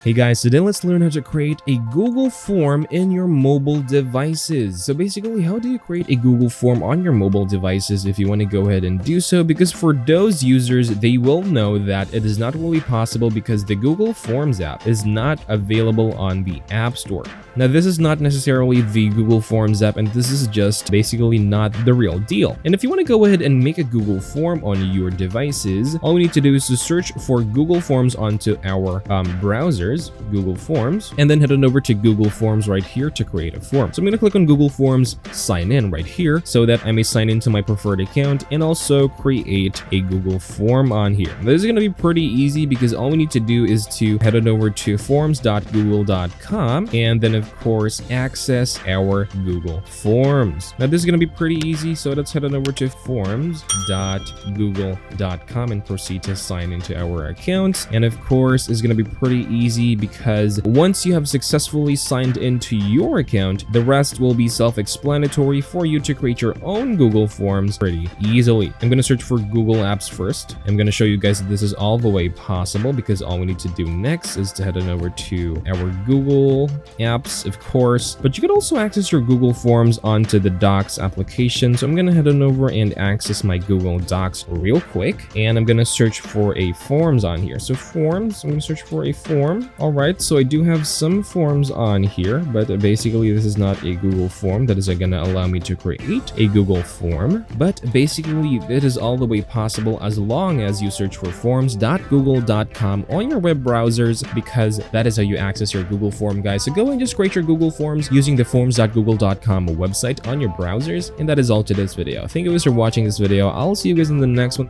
Hey guys, today let's learn how to create a Google form in your mobile devices. So basically, how do you create a Google form on your mobile devices if you want to go ahead and do so? Because for those users, they will know that it is not really possible because the Google Forms app is not available on the App Store. Now, this is not necessarily the Google Forms app, and this is just basically not the real deal. And if you want to go ahead and make a Google form on your devices, all we need to do is to search for Google Forms onto our browsers, Google Forms, and then head on over to Google Forms right here to create a form. So I'm going to click on Google Forms, sign in right here so that I may sign into my preferred account and also create a Google form on here. This is going to be pretty easy because all we need to do is to head on over to forms.google.com and then of course access our Google Forms. Now this is going to be pretty easy, so let's head on over to forms.google.com and proceed to sign into our accounts. And of course it's going to be pretty easy because once you have successfully signed into your account, the rest will be self-explanatory for you to create your own Google Forms pretty easily. I'm going to search for Google Apps first. I'm going to show you guys that this is all the way possible because all we need to do next is to head on over to our Google Apps, of course, but you could also access your Google Forms onto the Docs application. So I'm going to head on over and access my Google Docs real quick, and I'm going to search for a Forms on here. So Forms, I'm going to search for a form. All right, so I do have some forms on here, but basically this is not a Google form that is going to allow me to create a Google form. But basically it is all the way possible as long as you search for forms.google.com on your web browsers, because that is how you access your Google form, guys. So go and just create your Google Forms using the forms.google.com website on your browsers. And that is all to this video. Thank you guys for watching this video. I'll see you guys in the next one.